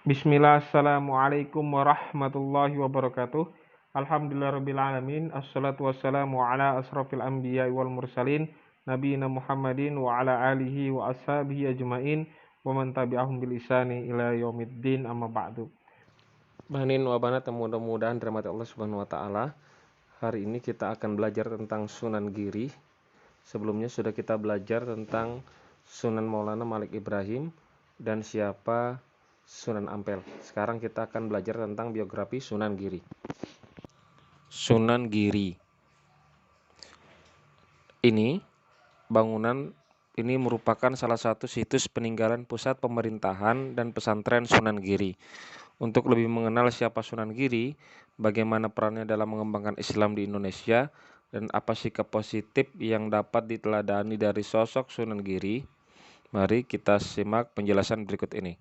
Bismillah, assalamualaikum warahmatullahi wabarakatuh. Alhamdulillahirrabbilalamin. Assalatu wassalamu ala asrafil anbiya wal mursalin Nabiina Muhammadin wa ala alihi wa ashabihi ajmain wa man tabi'ahum bil isani ila yaumiddin, amma ba'du. Banin wabana mudah-mudahan dirahmati Allah Subhanahu wa taala. Hari ini kita akan belajar tentang Sunan Giri. Sebelumnya sudah kita belajar tentang Sunan Maulana Malik Ibrahim dan siapa Sunan Ampel. Sekarang kita akan belajar tentang biografi Sunan Giri. Sunan Giri. Bangunan ini merupakan salah satu situs peninggalan pusat pemerintahan dan pesantren Sunan Giri. Untuk lebih mengenal siapa Sunan Giri, bagaimana perannya dalam mengembangkan Islam di Indonesia, dan apa sikap positif yang dapat diteladani dari sosok Sunan Giri, mari kita simak penjelasan berikut ini.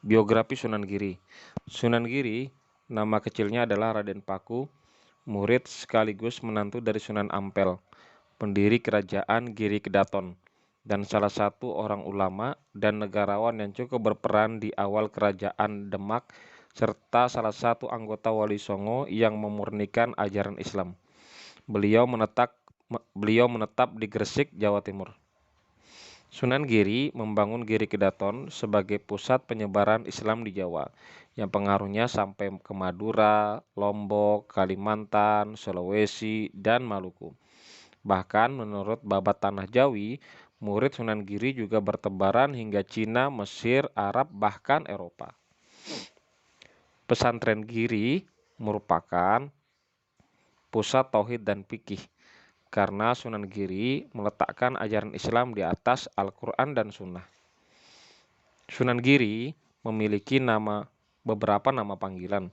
Biografi Sunan Giri. Sunan Giri, nama kecilnya adalah Raden Paku, murid sekaligus menantu dari Sunan Ampel, pendiri kerajaan Giri Kedaton, dan salah satu orang ulama dan negarawan yang cukup berperan di awal kerajaan Demak, serta salah satu anggota Wali Songo yang memurnikan ajaran Islam. Beliau menetap di Gresik, Jawa Timur. Sunan Giri membangun Giri Kedaton sebagai pusat penyebaran Islam di Jawa, yang pengaruhnya sampai ke Madura, Lombok, Kalimantan, Sulawesi, dan Maluku. Bahkan menurut Babat Tanah Jawi, murid Sunan Giri juga bertebaran hingga Cina, Mesir, Arab, bahkan Eropa. Pesantren Giri merupakan pusat tauhid dan fikih, karena Sunan Giri meletakkan ajaran Islam di atas Al-Quran dan Sunnah. Sunan Giri memiliki beberapa nama panggilan,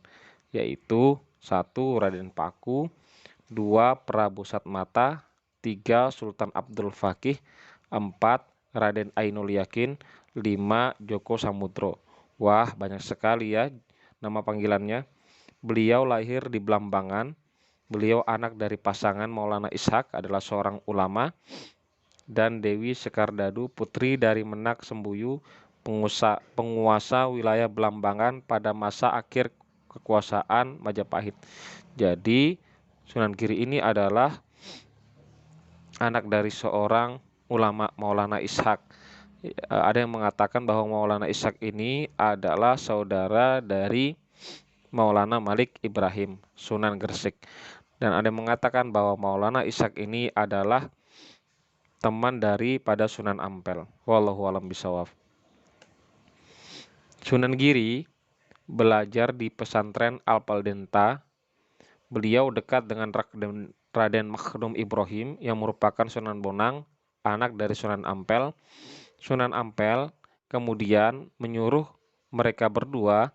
yaitu 1. Raden Paku, 2. Prabu Satmata, 3. Sultan Abdul Fakih, 4. Raden Ainul Yakin, 5. Joko Samudro. Wah, banyak sekali ya nama panggilannya. Beliau lahir di Blambangan. Beliau anak dari pasangan Maulana Ishak, adalah seorang ulama, dan Dewi Sekardadu, putri dari Menak Sembuyu, penguasa wilayah Blambangan pada masa akhir kekuasaan Majapahit. Jadi Sunan Giri ini adalah anak dari seorang ulama Maulana Ishak. Ada yang mengatakan bahwa Maulana Ishak ini adalah saudara dari Maulana Malik Ibrahim, Sunan Gresik. Dan ada yang mengatakan bahwa Maulana Ishak ini adalah teman daripada Sunan Ampel. Wallahu a'lam bishawab. Sunan Giri belajar di pesantren Alpaldenta. Beliau dekat dengan Raden Makhdum Ibrahim yang merupakan Sunan Bonang, anak dari Sunan Ampel. Sunan Ampel kemudian menyuruh mereka berdua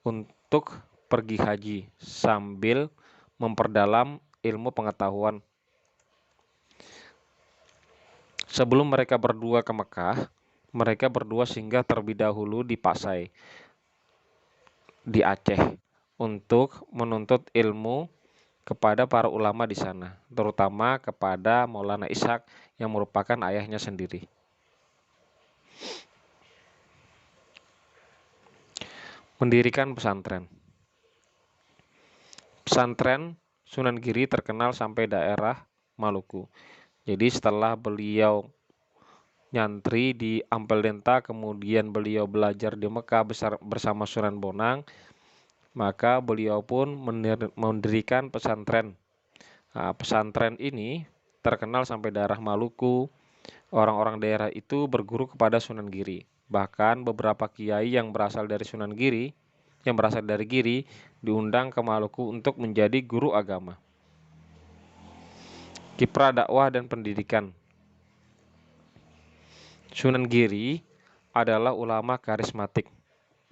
untuk pergi haji sambil memperdalam ilmu pengetahuan. Sebelum mereka berdua ke Mekah, mereka berdua singgah terlebih dahulu di Pasai, di Aceh, untuk menuntut ilmu kepada para ulama di sana, terutama kepada Maulana Ishak yang merupakan ayahnya sendiri. Mendirikan pesantren. Pesantren Sunan Giri terkenal sampai daerah Maluku. Jadi setelah beliau nyantri di Ampel-Denta, kemudian beliau belajar di Mekah bersama Sunan Bonang, maka beliau pun mendirikan pesantren. Nah, pesantren ini terkenal sampai daerah Maluku. Orang-orang daerah itu berguru kepada Sunan Giri. Bahkan beberapa kiai yang berasal dari Giri diundang ke Maluku untuk menjadi guru agama. Kiprah dakwah dan pendidikan. Sunan Giri adalah ulama karismatik,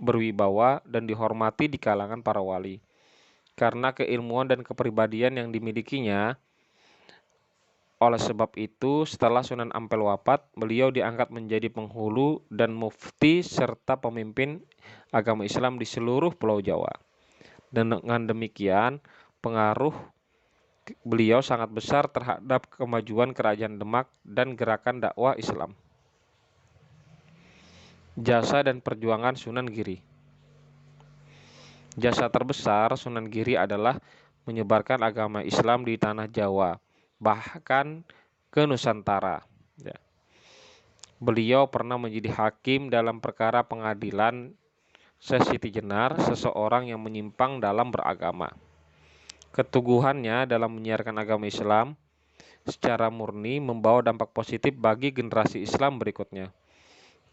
berwibawa, dan dihormati di kalangan para wali. Karena keilmuan dan kepribadian yang dimilikinya, oleh sebab itu setelah Sunan Ampel wafat, beliau diangkat menjadi penghulu dan mufti serta pemimpin agama Islam di seluruh Pulau Jawa. Dan dengan demikian, pengaruh beliau sangat besar terhadap kemajuan kerajaan Demak dan gerakan dakwah Islam. Jasa dan perjuangan Sunan Giri. Jasa terbesar Sunan Giri adalah menyebarkan agama Islam di tanah Jawa, bahkan ke Nusantara. Ya. Beliau pernah menjadi hakim dalam perkara pengadilan Sesiti Jenar, seseorang yang menyimpang dalam beragama. Keteguhannya dalam menyiarkan agama Islam secara murni membawa dampak positif bagi generasi Islam berikutnya.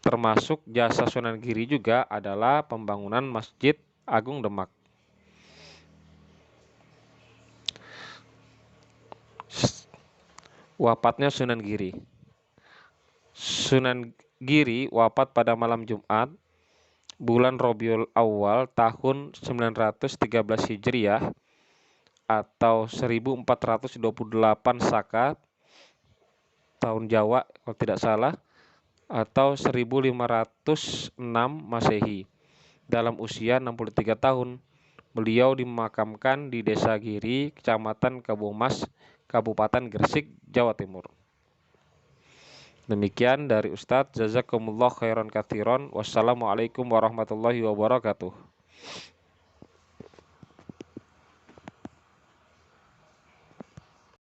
Termasuk jasa Sunan Giri juga adalah pembangunan Masjid Agung Demak. Wafatnya Sunan Giri. Sunan Giri wafat pada malam Jumat, bulan Rabiul Awal tahun 913 Hijriah atau 1428 Saka tahun Jawa kalau tidak salah, atau 1506 Masehi. Dalam usia 63 tahun, beliau dimakamkan di Desa Giri, Kecamatan Kabumas, Kabupaten Gresik, Jawa Timur. Demikian dari Ustadz. Jazakumullah khairan katsiran. Wassalamualaikum warahmatullahi wabarakatuh.